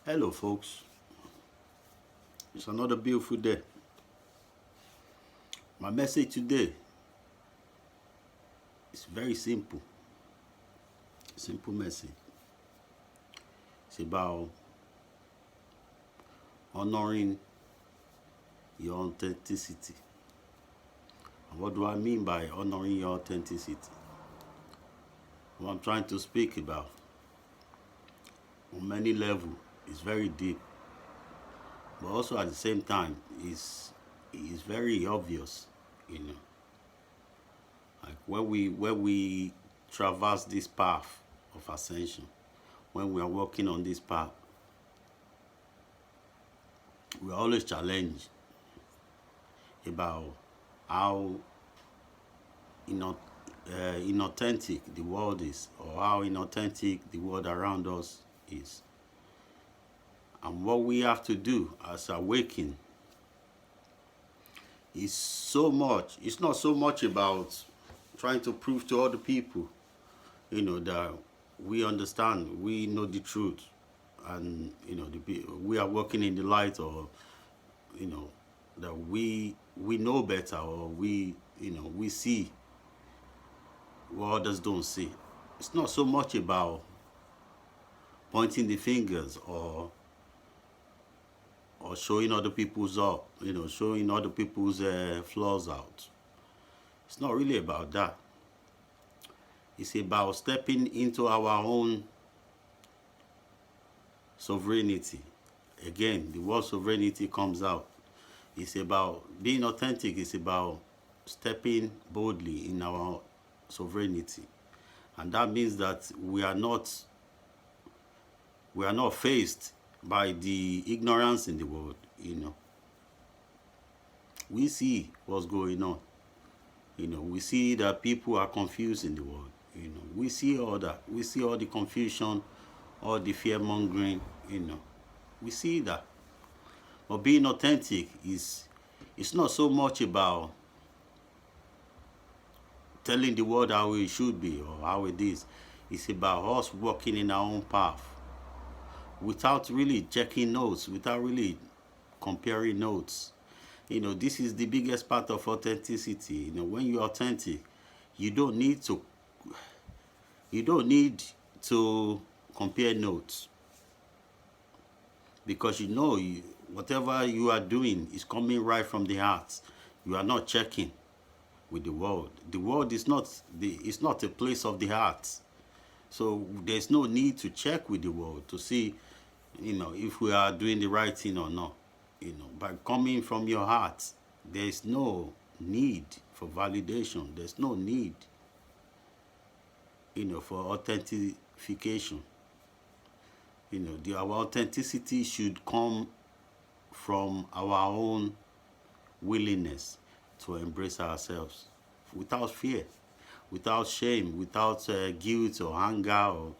Hello, folks. It's another beautiful day. My message today is very simple. Simple message. It's about honoring your authenticity. And what do I mean by honoring your authenticity? What I'm trying to speak about on many levels is very deep, but also at the same time is very obvious. You know, like when we traverse this path of ascension, when we are walking on this path, we are always challenged about how inaut- inauthentic the world is, or how inauthentic the world around us is. And what we have to do as awakening is it's not so much about trying to prove to other people, that we understand, we know the truth, and, we are working in the light, or, that we know better, or we see what others don't see. It's not so much about pointing the fingers, or showing other people's up, showing other people's flaws out. It's not really about that. It's about stepping into our own sovereignty. Again, the word sovereignty comes out. It's about being authentic. It's about stepping boldly in our sovereignty. And that means that we are not faced by the ignorance in the world. We see what's going on. We see that people are confused in the world. We see all that. We see all the confusion, all the fear mongering. We see that. But being authentic is it's not so much about telling the world how it should be or how it is. It's about us walking in our own path without really checking notes, without really comparing notes. This is the biggest part of authenticity. When you're authentic, you don't need to you don't need to compare notes, because whatever you are doing is coming right from the heart. You are not checking with the world. The world is not a place of the heart. So there's no need to check with the world to see, if we are doing the right thing or not. By coming from your heart, there's no need for validation. There's no need, for authentication. Our authenticity should come from our own willingness to embrace ourselves without fear, without shame, without guilt or anger, or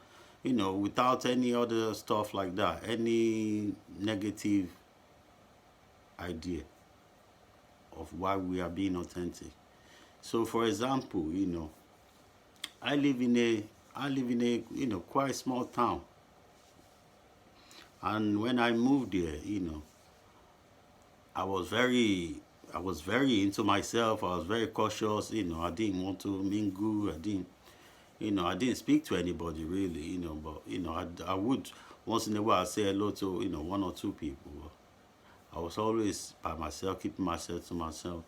without any other stuff like that, any negative idea of why we are being authentic. So, for example, I live in a quite small town, and when I moved there, I was very I was very into myself. I was very cautious. I didn't want to mingle. I didn't speak to anybody really. But I would once in a while say hello to one or two people. I was always by myself, keeping myself to myself.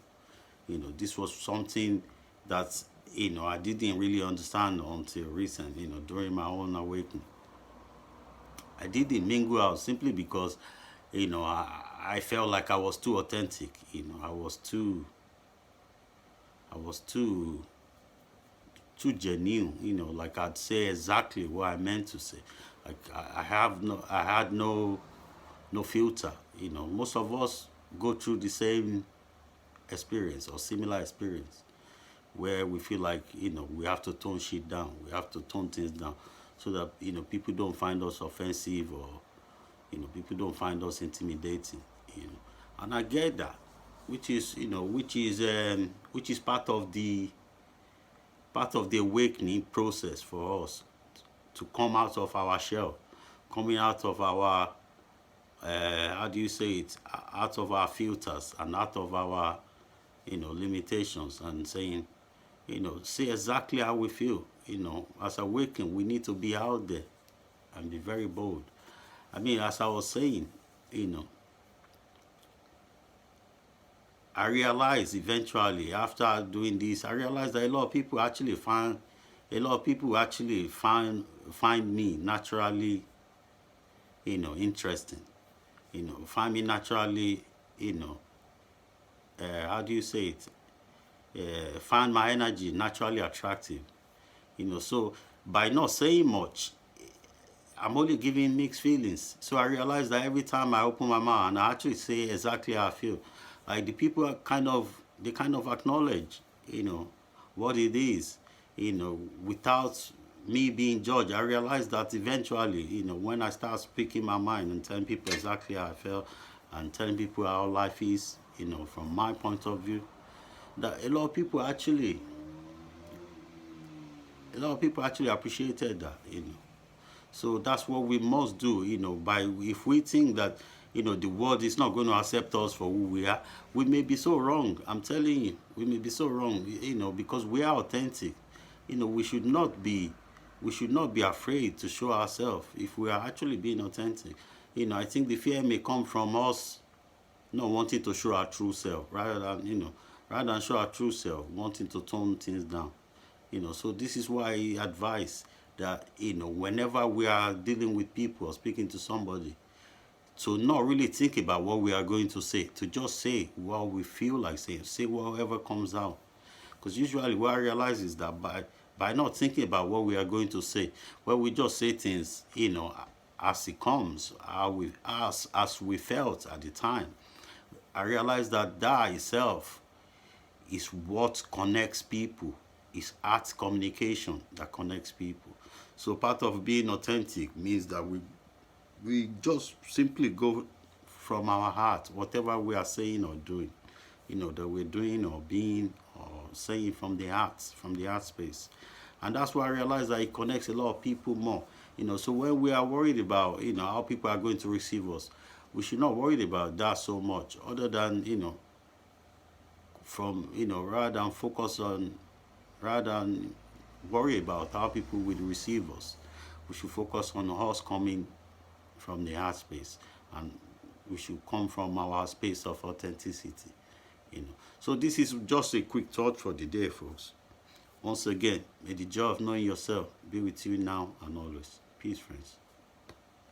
This was something that I didn't really understand until recent. During my own awakening, I didn't mingle out simply because I felt like I was too authentic. I was too genuine. Like I'd say exactly what I meant to say. Like I had no filter. Most of us go through the same experience or similar experience where we feel like we have to tone shit down. We have to tone things down so that people don't find us offensive, or people don't find us intimidating. And I get that, which is part of the awakening process for us to come out of our shell, coming out of our how do you say it, out of our filters and out of our, limitations, and saying, say exactly how we feel. As awakened, we need to be out there and be very bold. I mean, as I was saying, you know, I realized eventually after doing this, I realized that a lot of people actually find me naturally, interesting. Find me naturally, you know, how do you say it? Find my energy naturally attractive. So by not saying much, I'm only giving mixed feelings. So I realize that every time I open my mouth and I actually say exactly how I feel, like the people they kind of acknowledge, what it is, without me being judged. I realize that eventually, when I start speaking my mind and telling people exactly how I feel and telling people how life is, from my point of view, that a lot of people actually appreciated that. So that's what we must do, by if we think that, the world is not going to accept us for who we are, we may be so wrong. I'm telling you, we may be so wrong, because we are authentic. We should not be afraid to show ourselves if we are actually being authentic. I think the fear may come from us not wanting to show our true self, rather than show our true self, wanting to tone things down. So this is why I advise that, whenever we are dealing with people or speaking to somebody, to not really think about what we are going to say, to just say what we feel like saying, say whatever comes out. Because usually what I realize is that by not thinking about what we are going to say, well, we just say things, as it comes, as we felt at the time. I realize that that itself is what connects people. It's art communication that connects people. So part of being authentic means that we just simply go from our heart, whatever we are saying or doing, that we're doing or being or saying from the heart space. And that's why I realize that it connects a lot of people more. So when we are worried about, how people are going to receive us, we should not worry about that so much, other than, from, rather than focus on, rather than worry about how people will receive us, we should focus on us coming from the heart space, and we should come from our space of authenticity. So this is just a quick thought for the day, folks. Once again, may the joy of knowing yourself be with you now and always. Peace, friends.